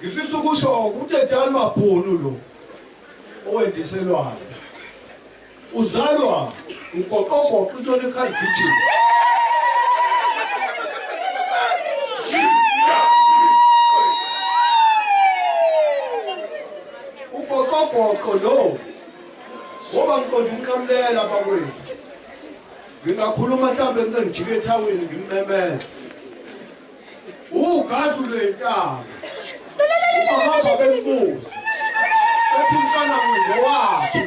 ngifisa ukusho ukuthi edani mabhunu lo owendiselwayo uzalwa ugoqogoqa intoni ekhaya kitchen ugoqogoqo lo ngoba ngiqonda umqamlela bakwethu ngingakhuluma mhlambe ngize ngijike ethawini ngimemeza ugadlu lentaba umama bembuza ethi mfana ngowaphi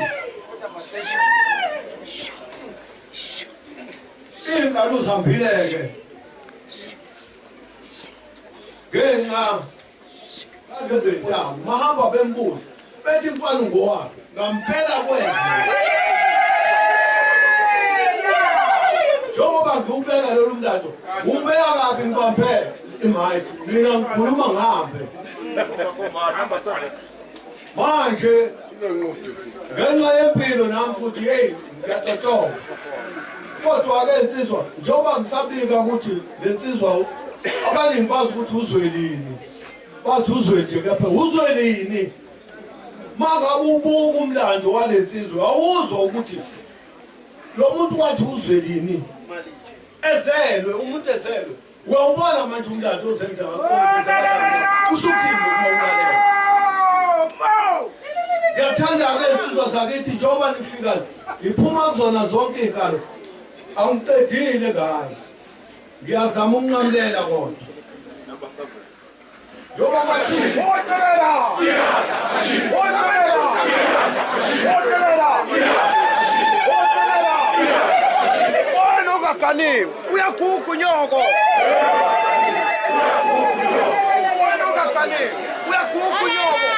ingalo uzihambile-ke ngenxa kazezentaba mahamba bembuza bethi mfana ngowaphi ngampela kwenza njengoba ngiwubeka lolu mlando ubeka kabi ngibambe imike mina ngikhuluma ngihambe manje ngenxa yempilo nami futhi hey ngiyatotoba kodwa-ke insizwa njengoba ngisabika ukuthi le nsizwa abaningi bazi ukuthi uzwelini bazi uzwe nje kepha uzwelini mangabe ubuka umlando wale nsizwa awuzwa ukuthi lo muntu wathi uzwelini ezelwe umuntu ezelwe uyawubona manje umlando ozenza kusho ukuthini uma ulalela ngiyathanda-ke insizwa zakithi njengoba nifika iphuma kuzona zonke iy'kalo angiqedile ngayo ngiyazama ukunqamulela kodwa njengoba kwathi Khulekani uyaguga unyoko Khulekani uyaguga unyoko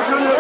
Thank you.